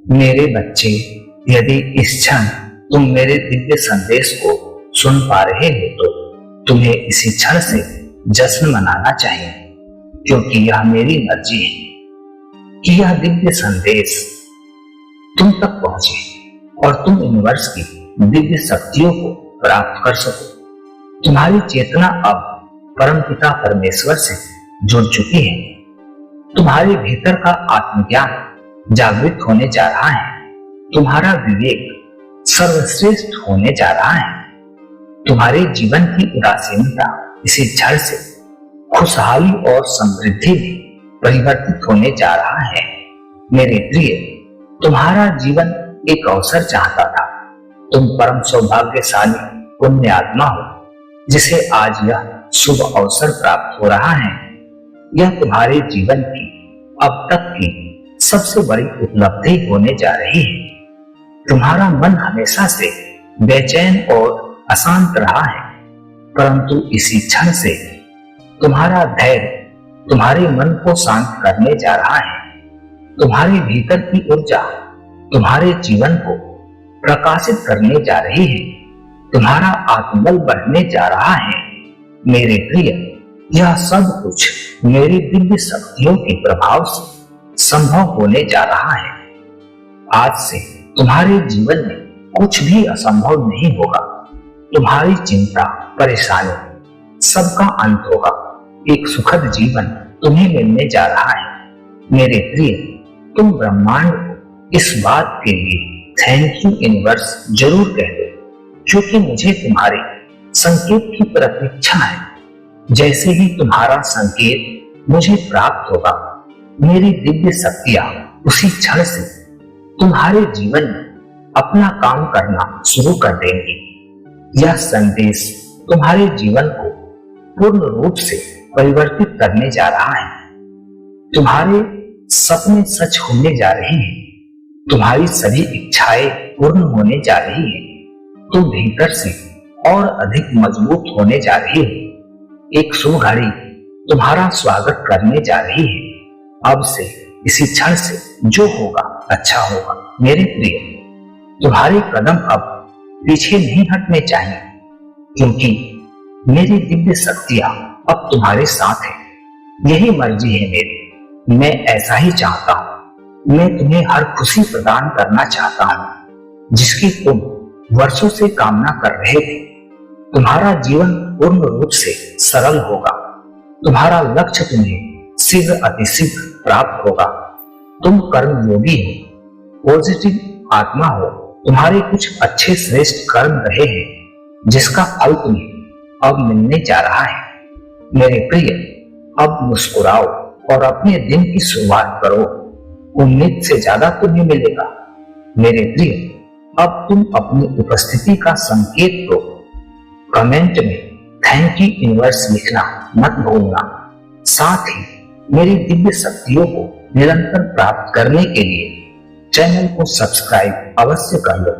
मेरे बच्चे, यदि इस क्षण तुम मेरे दिव्य संदेश को सुन पा रहे हो तो तुम्हें इसी क्षण से जश्न मनाना चाहिए, क्योंकि यह मेरी मर्जी है कि यह दिव्य संदेश तुम तक पहुंचे और तुम यूनिवर्स की दिव्य शक्तियों को प्राप्त कर सको। तुम्हारी चेतना अब परमपिता परमेश्वर से जुड़ चुकी है। तुम्हारे भीतर का आत्मज्ञान जागृत होने जा रहा है। तुम्हारा विवेक सर्वश्रेष्ठ होने जा रहा है। तुम्हारे जीवन की उदासीनता इसी क्षण से खुशहाली और समृद्धि में परिवर्तित होने जा रहा है। मेरे प्रिय, तुम्हारा जीवन एक अवसर चाहता था। तुम परम सौभाग्यशाली पुण्य आत्मा हो, जिसे आज यह शुभ अवसर प्राप्त हो रहा है। यह तुम्हारे जीवन की अब तक की सबसे बड़ी उपलब्धि होने जा रही है। तुम्हारा मन हमेशा से बेचैन और अशांत रहा है, परंतु इसी क्षण से तुम्हारा धैर्य तुम्हारे मन को शांत करने जा रहा है। तुम्हारे भीतर की ऊर्जा तुम्हारे जीवन को प्रकाशित करने जा रही है। तुम्हारा आत्मबल बढ़ने जा रहा है। मेरे प्रिय, यह सब कुछ मेरी दिव्य शक्तियों के प्रभाव से संभव होने जा रहा है। आज से तुम्हारे जीवन में कुछ भी असंभव नहीं होगा। तुम्हारी चिंता, परेशानी सबका अंत होगा। एक सुखद जीवन तुम्हें मिलने जा रहा है। मेरे प्रिय, तुम ब्रह्मांड को इस बात के लिए थैंक यू यूनिवर्स जरूर कह दो, क्योंकि मुझे तुम्हारे संकेत की प्रतीक्षा है। जैसे ही तुम्हारा संकेत मुझे प्राप्त होगा, मेरी दिव्य शक्तियां उसी क्षण से तुम्हारे जीवन में अपना काम करना शुरू कर देंगी। यह संदेश तुम्हारे जीवन को पूर्ण रूप से परिवर्तित करने जा रहा है। तुम्हारे सपने सच होने जा रहे हैं। तुम्हारी सभी इच्छाएं पूर्ण होने जा रही है। तुम भीतर से और अधिक मजबूत होने जा रही हो। एक शुभ घड़ी तुम्हारा स्वागत करने जा रही है। अब से इसी क्षण से जो होगा अच्छा होगा। मेरे प्रिय, तुम्हारे कदम अब पीछे नहीं हटने चाहिए, क्योंकि मेरी दिव्य शक्तियां अब तुम्हारे साथ है। यही मर्जी है मेरी। मैं ऐसा ही चाहता हूं। मैं तुम्हें हर खुशी प्रदान करना चाहता हूं जिसकी तुम वर्षों से कामना कर रहे थे। तुम्हारा जीवन पूर्ण रूप से सरल होगा। तुम्हारा लक्ष्य तुम्हें शीघ्र अतिशीघ्र प्राप्त होगा। तुम कर्म योगी हो, पॉजिटिव आत्मा हो। तुम्हारे कुछ अच्छे श्रेष्ठ कर्म रहे हैं, जिसका फल तुम्हें अब मिलने जा रहा है। मेरे प्रिय, अब मुस्कुराओ और अपने दिन की शुरुआत करो। उम्मीद से ज्यादा तुम्हें मिलेगा। मेरे प्रिय, अब तुम अपनी उपस्थिति का संकेत दो। कमेंट में थैंक यू यूनिवर्स लिखना मत भूलना। साथ ही मेरी दिव्य शक्तियों को निरंतर प्राप्त करने के लिए चैनल को सब्सक्राइब अवश्य कर लो।